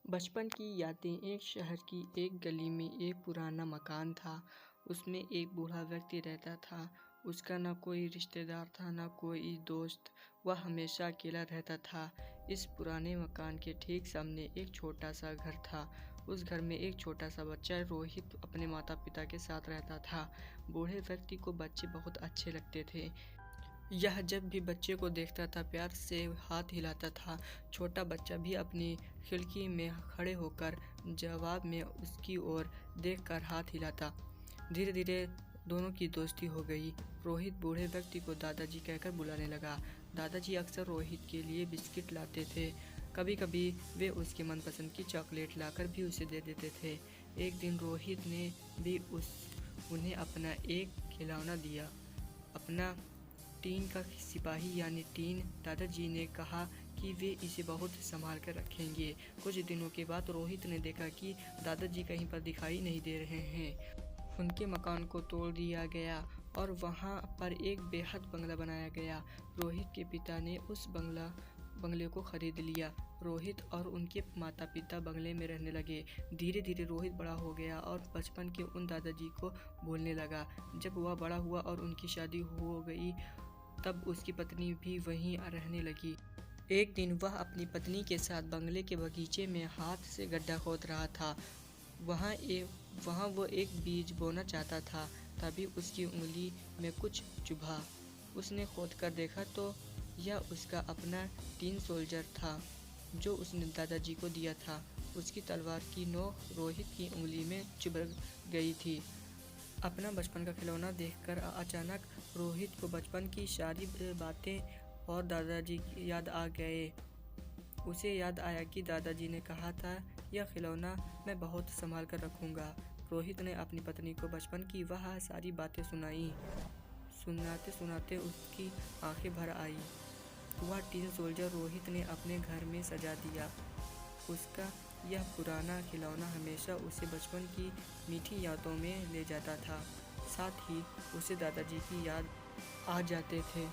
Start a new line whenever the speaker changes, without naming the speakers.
बचपन की यादें। एक शहर की एक गली में एक पुराना मकान था। उसमें एक बूढ़ा व्यक्ति रहता था। उसका ना कोई रिश्तेदार था, ना कोई दोस्त। वह हमेशा अकेला रहता था। इस पुराने मकान के ठीक सामने एक छोटा सा घर था। उस घर में एक छोटा सा बच्चा रोहित अपने माता पिता के साथ रहता था। बूढ़े व्यक्ति को बच्चे बहुत अच्छे लगते थे। यह जब भी बच्चे को देखता था प्यार से हाथ हिलाता था। छोटा बच्चा भी अपनी खिड़की में खड़े होकर जवाब में उसकी ओर देखकर हाथ हिलाता। धीरे धीरे दोनों की दोस्ती हो गई। रोहित बूढ़े व्यक्ति को दादाजी कहकर बुलाने लगा। दादाजी अक्सर रोहित के लिए बिस्किट लाते थे। कभी कभी वे उसके मनपसंद की चॉकलेट लाकर भी उसे दे देते थे। एक दिन रोहित ने भी उन्हें अपना एक खिलौना दिया, अपना टीन का सिपाही यानी टीन। दादाजी ने कहा कि वे इसे बहुत संभाल कर रखेंगे। कुछ दिनों के बाद रोहित ने देखा कि दादाजी कहीं पर दिखाई नहीं दे रहे हैं। उनके मकान को तोड़ दिया गया और वहां पर एक बेहद बंगला बनाया गया। रोहित के पिता ने उस बंगले को खरीद लिया। रोहित और उनके माता पिता बंगले में रहने लगे। धीरे धीरे रोहित बड़ा हो गया और बचपन के उन दादाजी को भूलने लगा। जब वह बड़ा हुआ और उनकी शादी हो गई तब उसकी पत्नी भी वहीं रहने लगी। एक दिन वह अपनी पत्नी के साथ बंगले के बगीचे में हाथ से गड्ढा खोद रहा था। वहाँ वो एक बीज बोना चाहता था। तभी उसकी उंगली में कुछ चुभा। उसने खोद कर देखा तो यह उसका अपना टीन सोल्जर था जो उसने दादाजी को दिया था। उसकी तलवार की नोक रोहित की उंगली में चुभ गई थी। अपना बचपन का खिलौना देखकर अचानक रोहित को बचपन की सारी बातें और दादाजी की याद आ गए। उसे याद आया कि दादाजी ने कहा था यह खिलौना मैं बहुत संभाल कर रखूँगा। रोहित ने अपनी पत्नी को बचपन की वह सारी बातें सुनाई। सुनाते सुनाते उसकी आंखें भर आई। वह टीन सोल्जर रोहित ने अपने घर में सजा दिया। उसका यह पुराना खिलौना हमेशा उसे बचपन की मीठी यादों में ले जाता था। साथ ही उसे दादाजी की याद आ जाते थे।